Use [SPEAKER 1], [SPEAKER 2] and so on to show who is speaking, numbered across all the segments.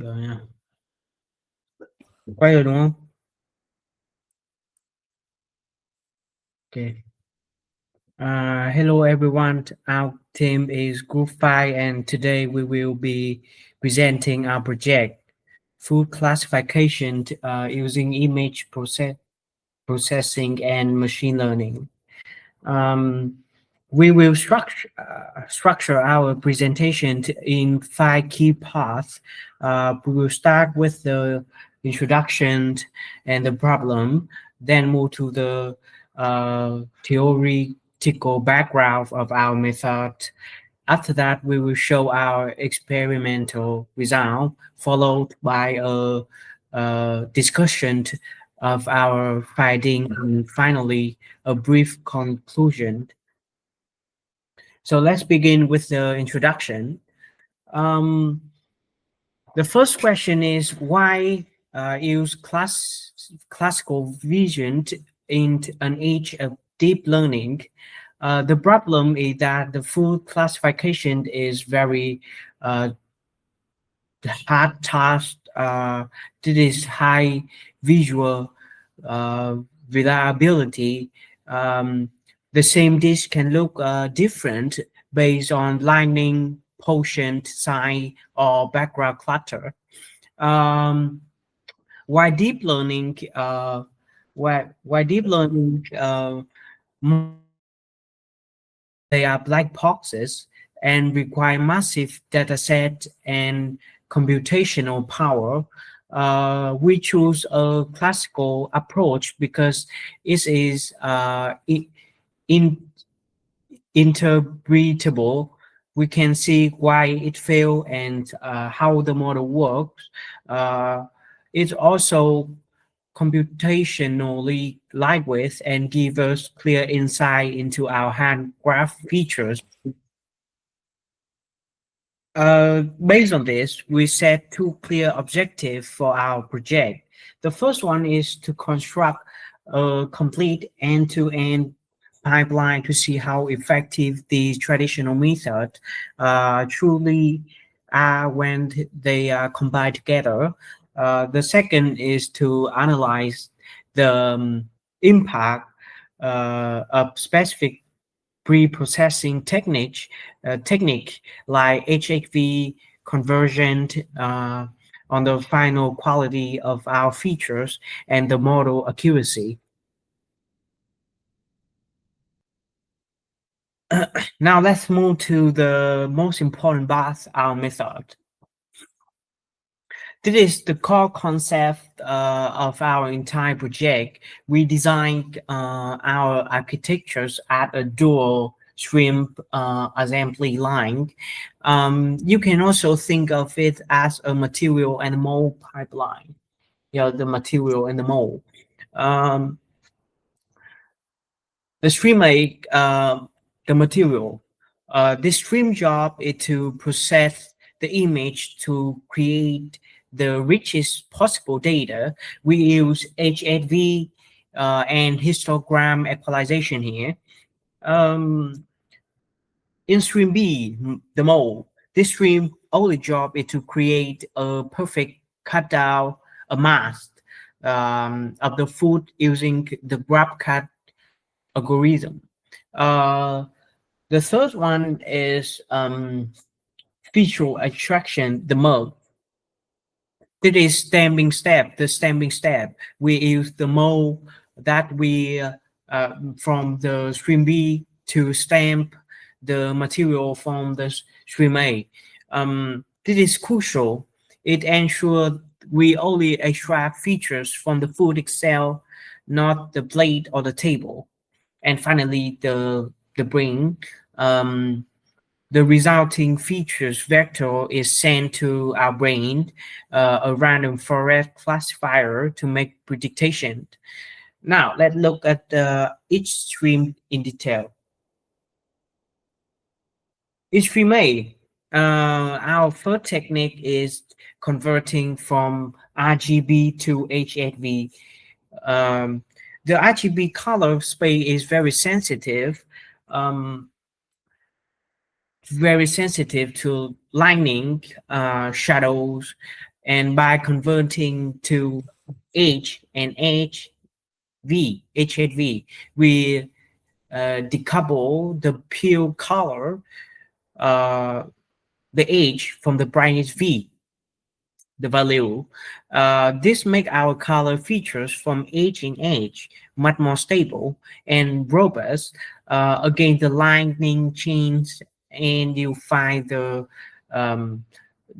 [SPEAKER 1] Rồi nha. Quay rồi đúng không? Okay. Hello everyone. Our team is Group 5 and today we will be presenting our project food classification using image processing and machine learning. Um, we will structure our presentation in 5 key parts. We will start with the introduction and the problem, then move to the theoretical background of our method. After that, we will show our experimental result, followed by a discussion of our finding, and finally, a brief conclusion. So let's begin with the introduction. Um, the first question is why use classical vision in an age of deep learning? The problem is that the food classification is very uh, hard task. It is high visual uh, reliability. Um, the same dish can look different based on lighting, portion size, or background clutter. Um, why deep learning? Why deep learning? They are black boxes and require massive data set and computational power. We choose a classical approach because it is in, interpretable. We can see why it failed and how the model works. It's also computationally lightweight and give us clear insight into our hand graph features. Based on this, we set two clear objectives for our project. The first one is to construct a complete end-to-end pipeline to see how effective the traditional method truly are when they are combined together. The second is to analyze the impact of specific pre-processing technique like HHV conversion on the final quality of our features and the model accuracy. Now let's move to the most important part, our method. This is the core concept of our entire project. We designed our architectures at a dual stream assembly line. You can also think of it as a material and mold pipeline. The material and the mold. Um, the stream the material. This stream job is to process the image to create the richest possible data. We use HHV and histogram equalization here. Um, in stream B, the mold, this stream only job is to create a perfect cutout, a mask of the food using the GrabCut algorithm. Uh, the third one is feature extraction, the mode. It is stamping step, the stamping step. We use the mode that we from the stream B to stamp the material from the stream A. This is crucial. It ensures we only extract features from the food itself, not the plate or the table. And finally, the brain. The resulting features vector is sent to our brain, a random forest classifier to make prediction. Now, let's look at each stream in detail. Each stream A, our first technique is converting from RGB to HHV. Um, the RGB color space is very sensitive to lighting, shadows, and by converting to H and HV, we decouple the pure color, uh, the H from the brightness V, the value. This make our color features from H in H much more stable and robust against the lightning chains, and um,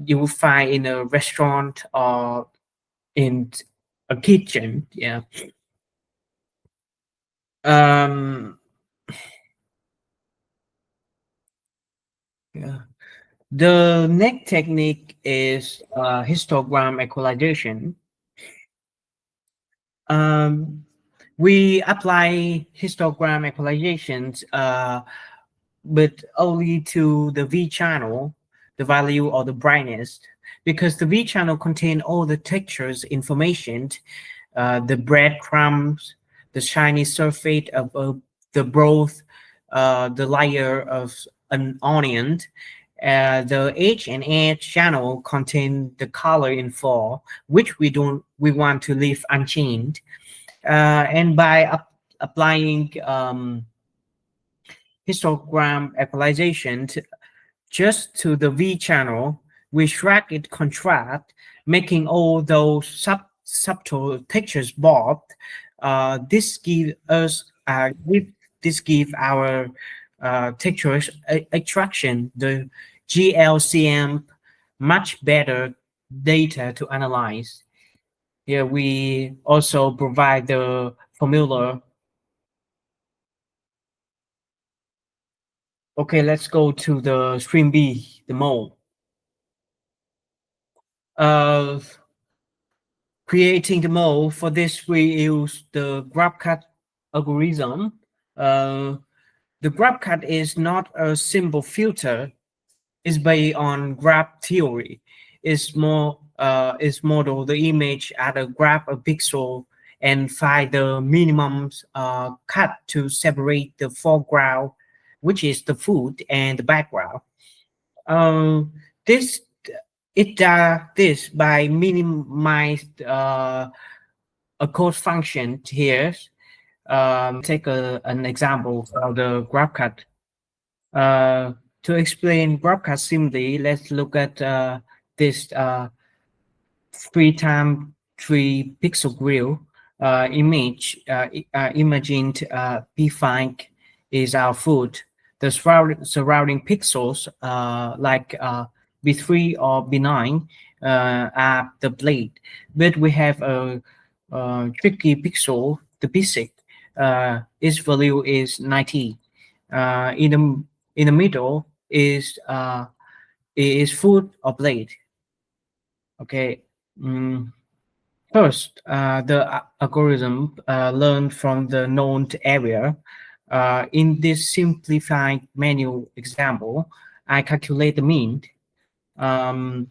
[SPEAKER 1] you will find in a restaurant or in a kitchen. Yeah. Um, yeah. The next technique is histogram equalization. Um, we apply histogram equalizations, but only to the V channel, the value or the brightness, because the V channel contain all the textures information, the breadcrumbs, the shiny surface of the broth, the layer of an onion. The H and H channel contain the color info, which we want to leave unchanged. And by applying histogram equalization just to the V channel, we shrink its contrast, making all those subtle textures bob. This give us this give our textures attraction, the GLCM, much better data to analyze. Here we also provide the formula. Okay, let's go to the stream B, the mole. Uh, Creating the mode. For this, we use the GrabCut algorithm. Uh, the GrabCut is not a simple filter. It's based on graph theory. It's model the image at a graph a pixel and find the minimum cut to separate the foreground, which is the food, and the background. Um, this it does this by minimize a code function here. Take an example for the GrabCut. Uh, to explain GrabCut simply, let's look at this 3 times 3 pixel grill image. Imagined B5 is our food. The surrounding pixels, like B3 or B9, are the blade. But we have a tricky pixel, the basic. Its value is 90. In the middle is food or blade. Okay. Mm. First, the algorithm learned from the known area. In this simplified manual example, I calculate the mean, um,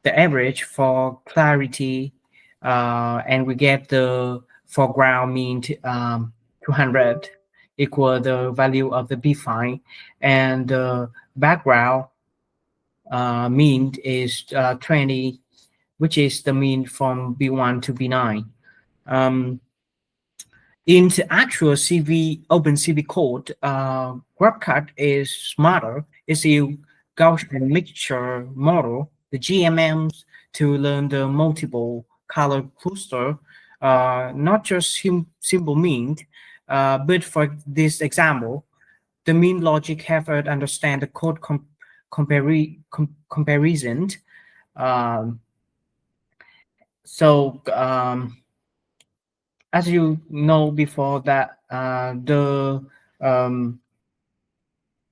[SPEAKER 1] the average for clarity, and we get the foreground mean 200 equal the value of the B5, and the background mean is 20, which is the mean from B1 to B9. Um, in the actual OpenCV code, GrabCut is smarter. It's a Gaussian mixture model, the GMMs, to learn the multiple color cluster, not just simple mean, but for this example, the mean logic have it understand the code comparison. Um, so as you know before that um,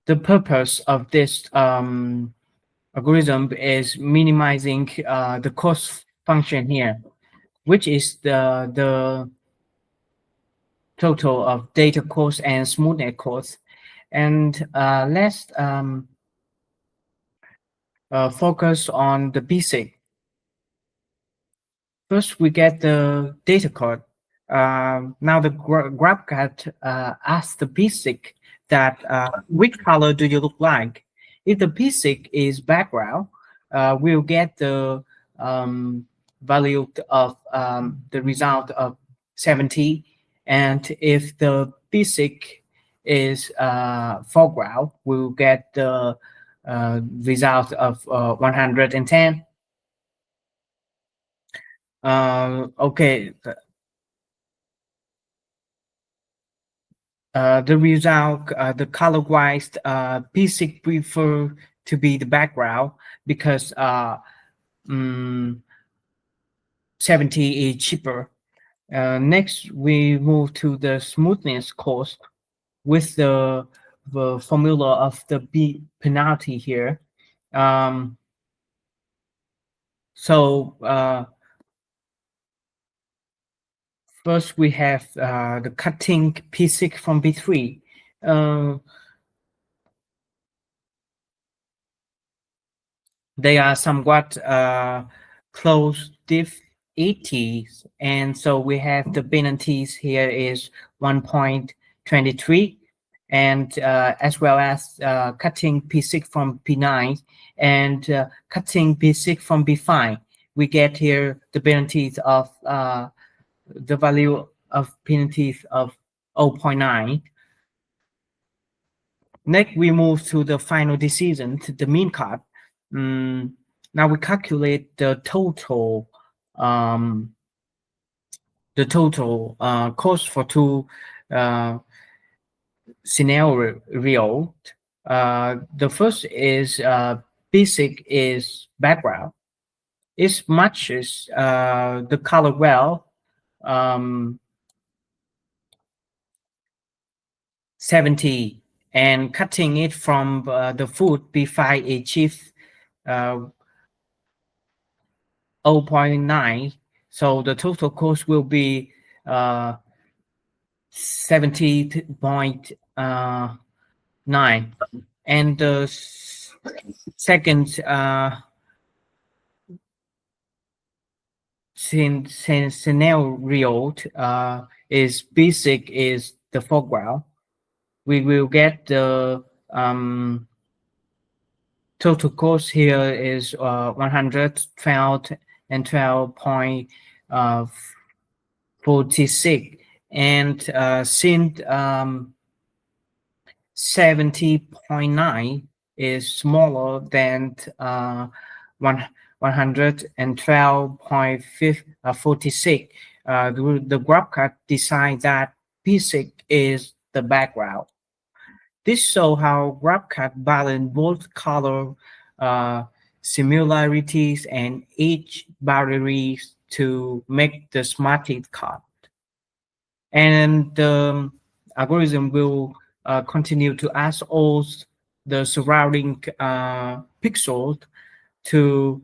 [SPEAKER 1] the purpose of this algorithm is minimizing the cost function here, which is the total of data cost and smoothness cost. And let's focus on the basic. First, we get the data code. Now the GrabCut asks the basic that which color do you look like? If the basic is background, we'll get the um, value of the result of 70. And if the basic is foreground, we'll get the result of 110. Okay, the result, the color-wise, basic prefer to be the background because mm, 70 is cheaper. Next, we move to the smoothness cost with the formula of the B penalty here. Um, so first we have the cutting P6 from B3. Uh, they are somewhat close diff 80s, and so we have the penalties here is 1.23, and as well as cutting P6 from P9 and cutting P6 from B5. We get here the penalties of the value of penalties of zero point 0.9. Next, we move to the final decision, to the mean cut. Mm, Now we calculate um, the total cost for two uh, scenario. The first is basic is background. It matches the color well. Um, 70 and cutting it from the food B5 achieve uh, zero point 0.9, so the total cost will be 70.9. And the second scenario is basic is the foreground. We will get the total cost here is 112 and 12.46, and since 70.9 is smaller than one 112.46, the GrabCut decide that basic is the background. This shows how GrabCut balance both color uh, similarities and age boundaries to make the smartest cut. And the algorithm will continue to ask all the surrounding pixels to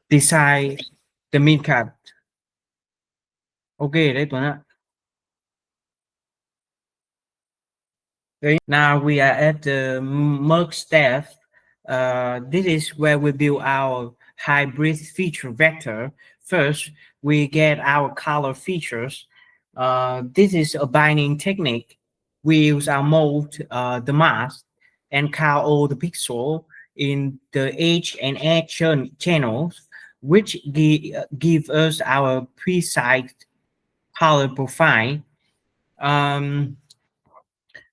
[SPEAKER 1] decide the mean cut. Ok đấy Tuấn ạ. Now we are at the merge step. This is where we build our hybrid feature vector. First, we get our color features. This is a binding technique. We use our mode, the mask, and count all the pixels in the edge and edge channels, which give us our precise color profile. Um,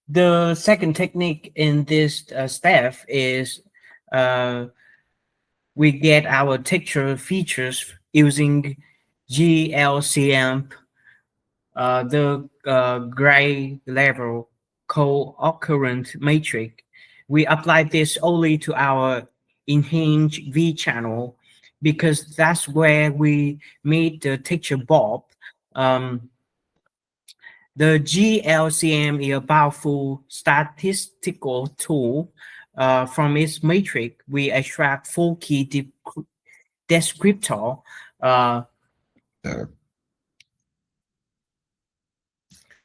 [SPEAKER 1] the second technique in this step is uh, we get our texture features using GLCM, the gray level co-occurrent matrix. We apply this only to our enhanced V channel because that's where we made the texture bob. Um, the GLCM is a powerful statistical tool. From its matrix, we extract four key descriptor. Uh,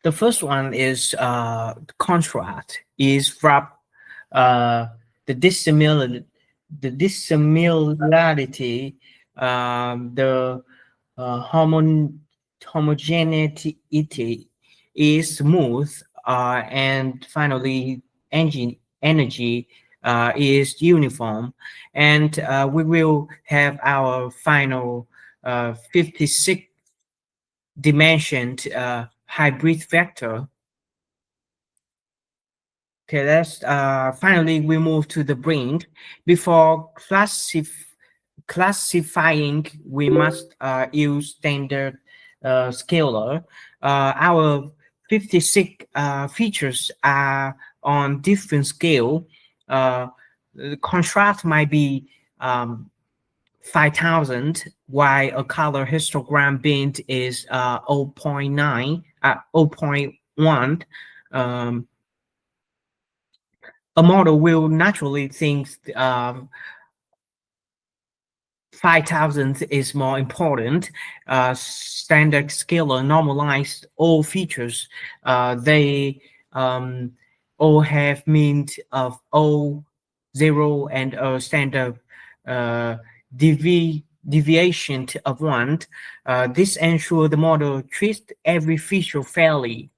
[SPEAKER 1] the first one is contrast, is from uh, the dissimilarity, the dissimilarity, the homogeneity is smooth, and finally engine energy. is uniform, and we will have our final 56 dimensioned hybrid vector. Okay, let's finally we move to the brain. Before classifying, we must use standard scalar. Our 56 features are on different scale. Uh, the contrast might be 5,000, while a color histogram bint is zero point 0.9, zero point 0.1. Um, a model will naturally think 5,000 is more important. Standard scalar normalized all features. They um, all have mean of O, 0, and a standard uh, deviation of 1. This ensures the model treats every feature fairly.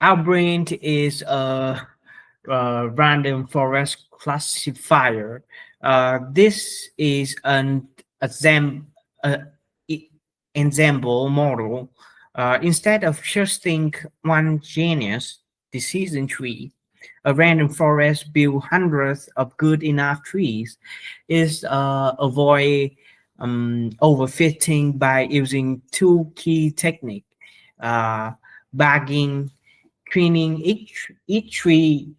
[SPEAKER 1] Our brain is a random forest classifier. This is an uh, e- ensemble model. Instead of choosing one genus, decision tree, a random forest build hundreds of good enough trees. Is avoid overfitting by using two key techniques: uh, bagging, training each tree,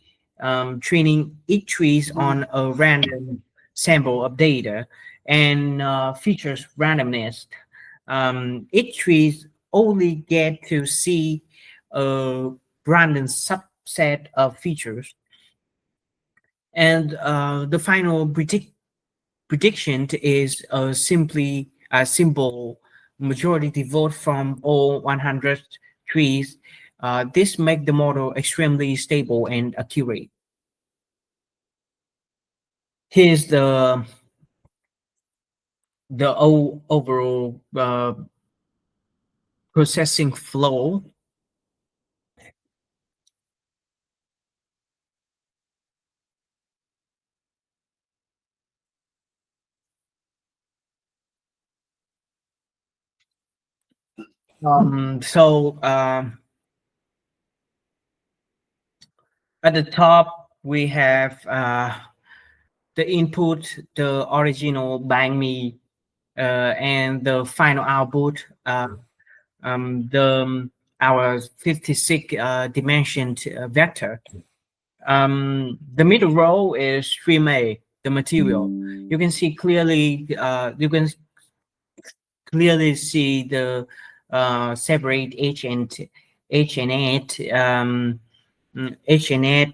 [SPEAKER 1] training each trees on a random sample of data, and features randomness. Each trees only get to see a random subset of features, and the final prediction is simply a simple majority vote from all 100 trees. This makes the model extremely stable and accurate. Here's the overall processing flow. At the top we have the input, the original bang me, and the final output. The our 56 dimensioned vector. The middle row is stream A, the material. You can see clearly. You can clearly see the separate H and 8, H and 8,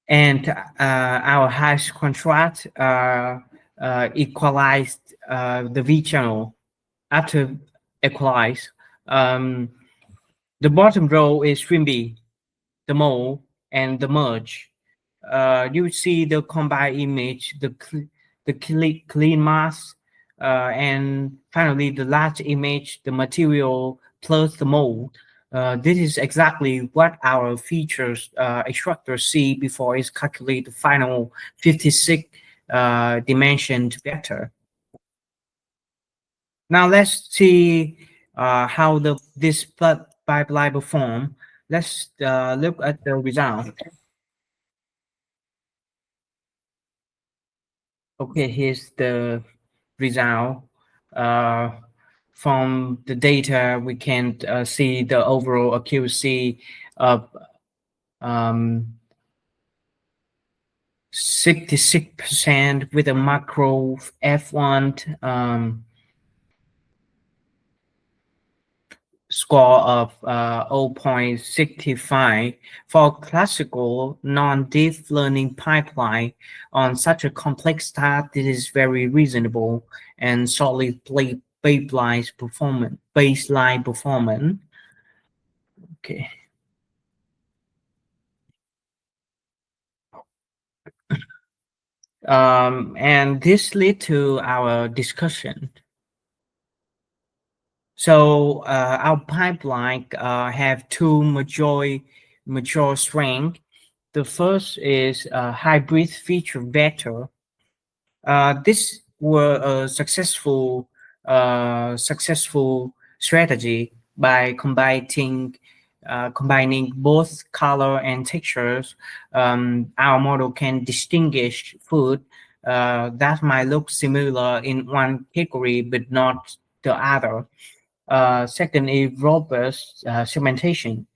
[SPEAKER 1] and our hash contrast equalized the V channel. After equalize, um, the bottom row is stream B, the mole, and the merge. You see the combined image, clean mass, and finally the large image, the material plus the mold. This is exactly what our features extractor see before it calculate the final 56 dimensioned vector. Now let's see how this pipeline perform. Let's look at the result. Okay, here's the result. Uh, from the data, we can see the overall accuracy of um, 66% with a macro F1 score of 0.65 for classical non-deep learning pipeline on such a complex task. This is very reasonable and solid baseline performance. Okay. And this led to our discussion. So our pipeline have two major strength. The first is hybrid feature vector. This were a successful strategy by combining both color and textures. Our model can distinguish food that might look similar in one category but not the other. Second is robust segmentation.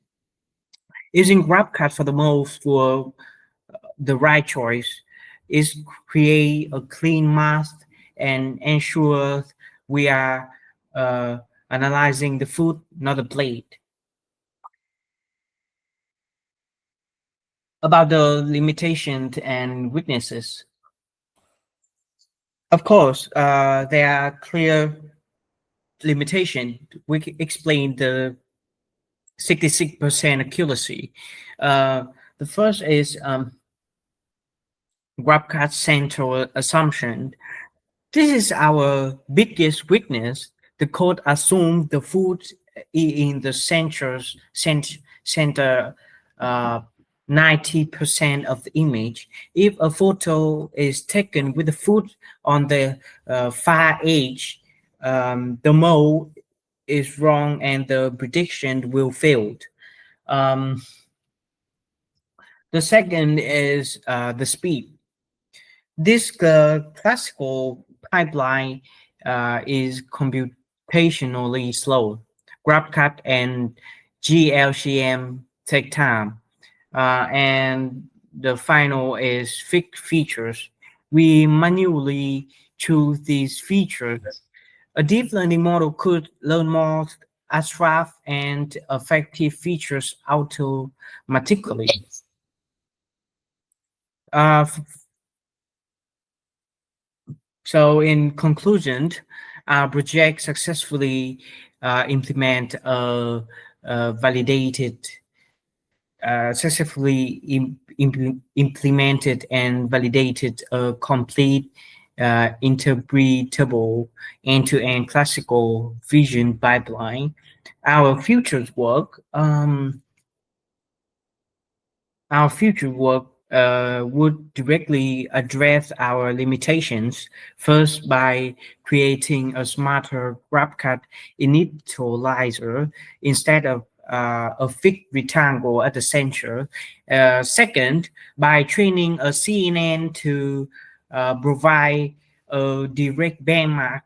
[SPEAKER 1] Using GrabCut for the most for the right choice is create a clean mask and ensure we are uh, analyzing the food, not the plate. About the limitations and weaknesses. Of course, there are clear limitations. We can explain the 66% accuracy. Uh, the first is GrabCut central assumption. This is our biggest weakness. The code assumes the food in the center uh, 90% of the image. If a photo is taken with the food on the far edge, the mode is wrong and the prediction will fail. Um, the second is the speed. This classical pipeline is computationally slow. GrabCut and GLCM take time. And the final is fixed features. We manually choose these features. A deep learning model could learn more abstract and effective features automatically. Uh, So, in conclusion, our project successfully implement validated, implemented and validated a complete, interpretable end-to-end classical vision pipeline. Our futures work. Our future work would directly address our limitations, first by creating a smarter GrabCut initializer instead of a fixed rectangle at the center. Second, by training a CNN to provide a direct benchmark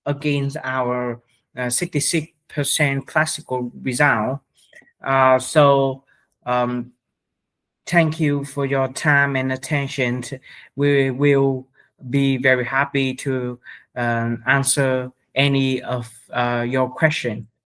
[SPEAKER 1] against our 66% classical result. So um, thank you for your time and attention. We will be very happy to answer any of your question.